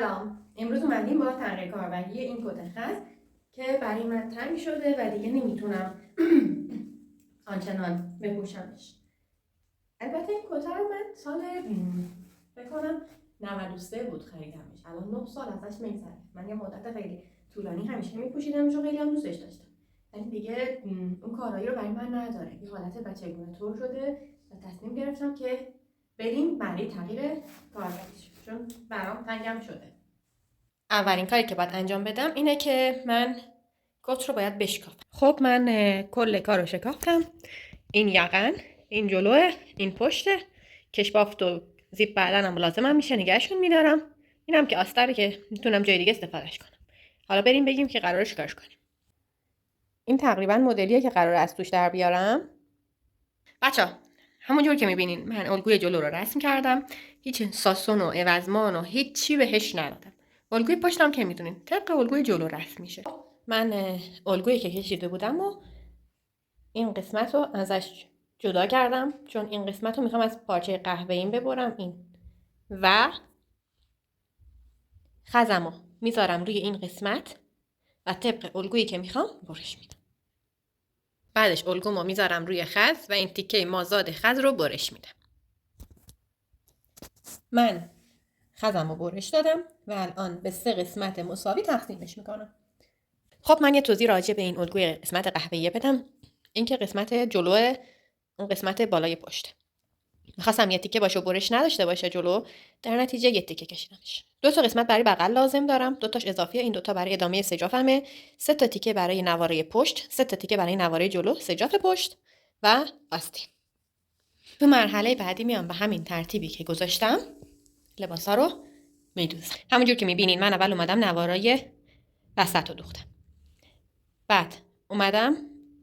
سلام، امروز اومدیم با تغییر کاربری این کت خز که برای من تنگ شده و دیگه نمیتونم آنچنان بپوشمش. البته این کت رو من سال فکر کنم 93 بود خریدمش. الان 9 سال ازش میگذره. من یه مدت خیلی طولانی همیشه میپوشیدمش و خیلی هم دوستش داشتم. ولی دیگه اون کارایی رو برای من نداره. یه حالت بچگونه طور شده و تصمیم گرفتم که بریم برای تغییر کاربریش، چون برام تنگم شده. اولین کاری که باید انجام بدم اینه که من کت رو باید بشکافم. خب من کل کار رو شکافتم. این یقن، این جلوه، این پشته، کشبافت و زیپ بدنم لازمم میشه، نگهشون میدارم. اینم که آستره که میتونم جای دیگه استفادهش کنم. حالا بریم بگیم که قراره چیکارش کنیم. این تقریبا مدلیه که قراره از توش در بیارم. بچه‌ها همونجور که میبینین من الگوی جلو رو رسم کردم. هیچ ساسون و عوضمان و هیچ چی بهش ندادم. الگوی پشتم که میدونین طبق الگوی جلو رسم میشه. من الگویی که کشیده بودم و این قسمت رو ازش جدا کردم، چون این قسمت رو میخوام از پارچه قهوه‌ایم ببرم این و خزم رو میذارم روی این قسمت و طبق الگویی که میخوام برش میدم. بعدش الگومو میذارم روی خز و این تیکه مازاد خز رو برش میدم. من خزم رو برش دادم و الان به 3 قسمت مساوی تقسیمش میکنم. خب من یه توضیح راجع به این الگوی قسمت قهوه‌ای بدم. این که قسمت جلو اون قسمت بالای پشت. می‌خواستم یه تیکه باشه و برش نداشته باشه جلو، در نتیجه یه تیکه کشیدمش. 2 تا قسمت برای بغل لازم دارم، 2 تاش اضافیه، این 2 تا برای ادامه سجافمه، 3 تا تیکه برای نواره پشت، 3 تا تیکه برای نواره جلو، سجاف پشت و آستین. تو مرحله بعدی میام به همین ترتیبی که گذاشتم لباسا رو میدوزم. همونجور که می‌بینین من اول اومدم نوارای وسط رو دوختم. بعد اومدم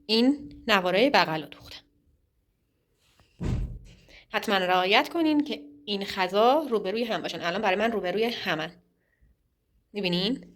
این نوارای بغل رو دوختم. حتما رعایت کنین که این خزا روبروی هم باشن. الان برای من روبروی همن. میبینین؟